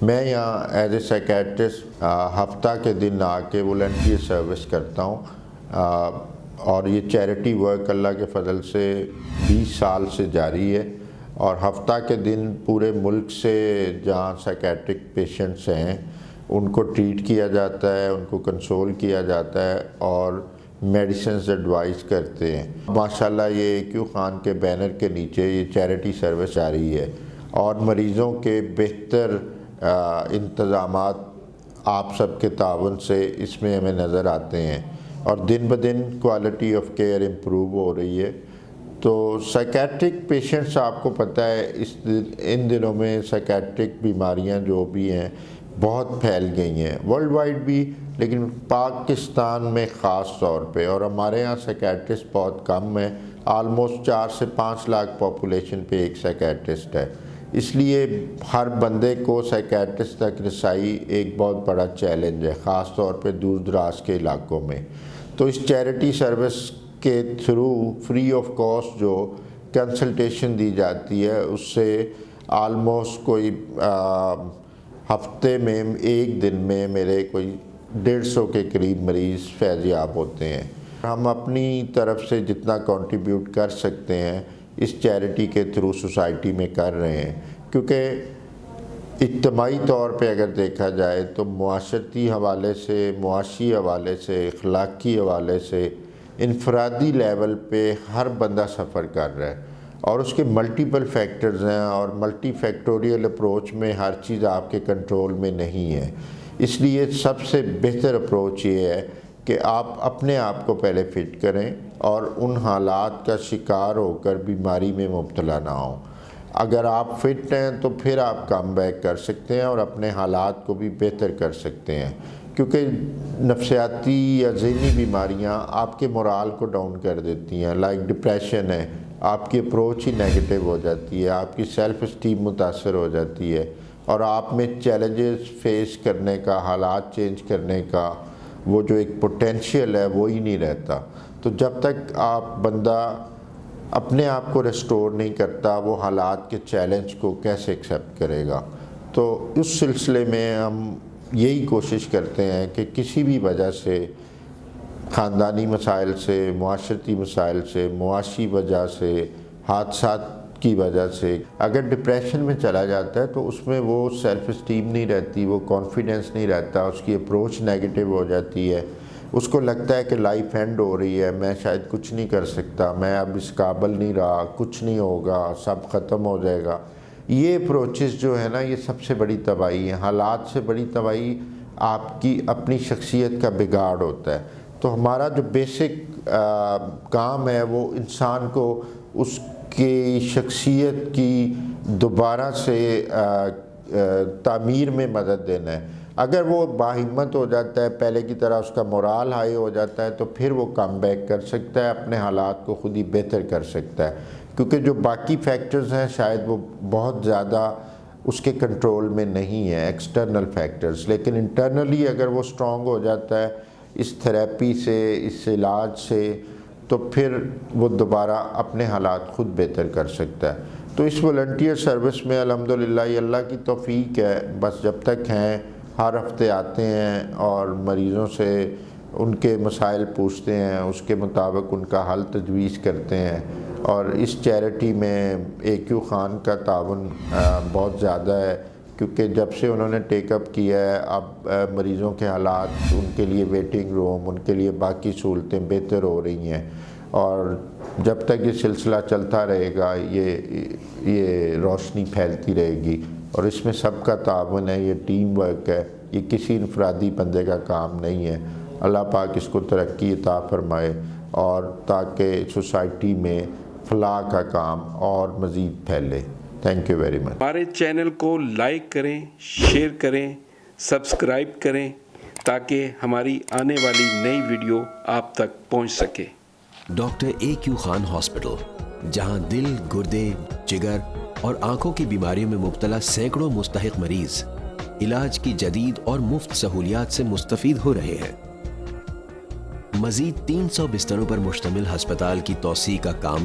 میں یہاں as a psychiatrist ہفتہ کے دن آ کے والنٹیئر سروس کرتا ہوں، اور یہ چیریٹی ورک اللہ کے فضل سے 20 سال سے جاری ہے، اور ہفتہ کے دن پورے ملک سے جہاں سائیکیٹرک پیشنٹس ہیں ان کو ٹریٹ کیا جاتا ہے، ان کو کنسول کیا جاتا ہے اور میڈیسنز ایڈوائز کرتے ہیں۔ ماشاءاللہ یہ AQ خان کے بینر کے نیچے یہ چیریٹی سروس جاری ہے، اور مریضوں کے بہتر انتظامات آپ سب کے تعاون سے اس میں ہمیں نظر آتے ہیں، اور دن بدن کوالٹی آف کیئر امپروو ہو رہی ہے۔ تو سائیکیٹرک پیشنٹس آپ کو پتہ ہے ان دنوں میں سائیکیٹرک بیماریاں جو بھی ہیں بہت پھیل گئی ہیں ورلڈ وائڈ بھی، لیکن پاکستان میں خاص طور پہ، اور ہمارے ہاں سائیکیٹرسٹ بہت کم ہیں، آلموسٹ 4 سے 5 لاکھ پاپولیشن پہ ایک سائیکیٹرسٹ ہے۔ اس لیے ہر بندے کو سائیکیٹرسٹ تک رسائی ایک بہت بڑا چیلنج ہے، خاص طور پہ دور دراز کے علاقوں میں۔ تو اس چیریٹی سروس کے تھرو فری آف کاسٹ جو کنسلٹیشن دی جاتی ہے، اس سے آلموسٹ کوئی ہفتے میں ایک دن میں میرے کوئی 150 کے قریب مریض فیض یاب ہوتے ہیں۔ ہم اپنی طرف سے جتنا کنٹریبیوٹ کر سکتے ہیں اس چیریٹی کے تھرو سوسائٹی میں کر رہے ہیں، کیونکہ اجتماعی طور پہ اگر دیکھا جائے تو معاشرتی حوالے سے، معاشی حوالے سے، اخلاقی حوالے سے، انفرادی لیول پہ ہر بندہ سفر کر رہا ہے، اور اس کے ملٹیپل فیکٹرز ہیں، اور ملٹی فیکٹوریل اپروچ میں ہر چیز آپ کے کنٹرول میں نہیں ہے۔ اس لیے سب سے بہتر اپروچ یہ ہے کہ آپ اپنے آپ کو پہلے فٹ کریں اور ان حالات کا شکار ہو کر بیماری میں مبتلا نہ ہوں۔ اگر آپ فٹ ہیں تو پھر آپ کم بیک کر سکتے ہیں اور اپنے حالات کو بھی بہتر کر سکتے ہیں، کیونکہ نفسیاتی یا ذہنی بیماریاں آپ کے مورال کو ڈاؤن کر دیتی ہیں، لائک ڈپریشن ہے، آپ کی اپروچ ہی نیگیٹو ہو جاتی ہے، آپ کی سیلف اسٹیم متاثر ہو جاتی ہے، اور آپ میں چیلنجز فیس کرنے کا، حالات چینج کرنے کا وہ جو ایک پوٹینشیل ہے وہی نہیں رہتا۔ تو جب تک آپ بندہ اپنے آپ کو ریسٹور نہیں کرتا، وہ حالات کے چیلنج کو کیسے ایکسیپٹ کرے گا؟ تو اس سلسلے میں ہم یہی کوشش کرتے ہیں کہ کسی بھی وجہ سے، خاندانی مسائل سے، معاشرتی مسائل سے، معاشی وجہ سے، حادثات کی وجہ سے اگر ڈپریشن میں چلا جاتا ہے تو اس میں وہ سیلف اسٹیم نہیں رہتی، وہ کانفیڈنس نہیں رہتا، اس کی اپروچ نیگیٹو ہو جاتی ہے، اس کو لگتا ہے کہ لائف اینڈ ہو رہی ہے، میں شاید کچھ نہیں کر سکتا، میں اب اس قابل نہیں رہا، کچھ نہیں ہوگا، سب ختم ہو جائے گا۔ یہ اپروچز جو ہے نا، یہ سب سے بڑی تباہی ہے۔ حالات سے بڑی تباہی آپ کی اپنی شخصیت کا بگاڑ ہوتا ہے۔ تو ہمارا جو بیسک کام ہے وہ انسان کو اس کی شخصیت کی دوبارہ سے تعمیر میں مدد دینا ہے۔ اگر وہ باہمت ہو جاتا ہے، پہلے کی طرح اس کا مورال ہائی ہو جاتا ہے، تو پھر وہ کم بیک کر سکتا ہے، اپنے حالات کو خود ہی بہتر کر سکتا ہے، کیونکہ جو باقی فیکٹرز ہیں شاید وہ بہت زیادہ اس کے کنٹرول میں نہیں ہیں، ایکسٹرنل فیکٹرز، لیکن انٹرنلی اگر وہ سٹرونگ ہو جاتا ہے اس تھیراپی سے، اس علاج سے، تو پھر وہ دوبارہ اپنے حالات خود بہتر کر سکتا ہے۔ تو اس والنٹیئر سروس میں الحمدللہ یہ اللہ کی توفیق ہے، بس جب تک ہیں ہر ہفتے آتے ہیں اور مریضوں سے ان کے مسائل پوچھتے ہیں، اس کے مطابق ان کا حل تجویز کرتے ہیں، اور اس چیریٹی میں AQ خان کا تعاون بہت زیادہ ہے، کیونکہ جب سے انہوں نے ٹیک اپ کیا ہے اب مریضوں کے حالات، ان کے لیے ویٹنگ روم، ان کے لیے باقی سہولتیں بہتر ہو رہی ہیں، اور جب تک یہ سلسلہ چلتا رہے گا یہ روشنی پھیلتی رہے گی، اور اس میں سب کا تعاون ہے، یہ ٹیم ورک ہے، یہ کسی انفرادی بندے کا کام نہیں ہے۔ اللہ پاک اس کو ترقی عطا فرمائے، اور تاکہ سوسائٹی میں فلاح کا کام اور مزید پھیلے۔ Thank you very much. ہمارے چینل کو لائک کریں، شیئر کریں، سبسکرائب کریں، تاکہ ہماری آنے والی نئی ویڈیو آپ تک پہنچ سکے۔ ڈاکٹر AQ خان ہاسپٹل، جہاں دل، گردے، جگر اور آنکھوں کی بیماریوں میں مبتلا سینکڑوں مستحق مریض علاج کی جدید اور مفت سہولیات سے مستفید ہو رہے ہیں۔ مزید 300 بستروں پر مشتمل ہسپتال کی توسیع کا کام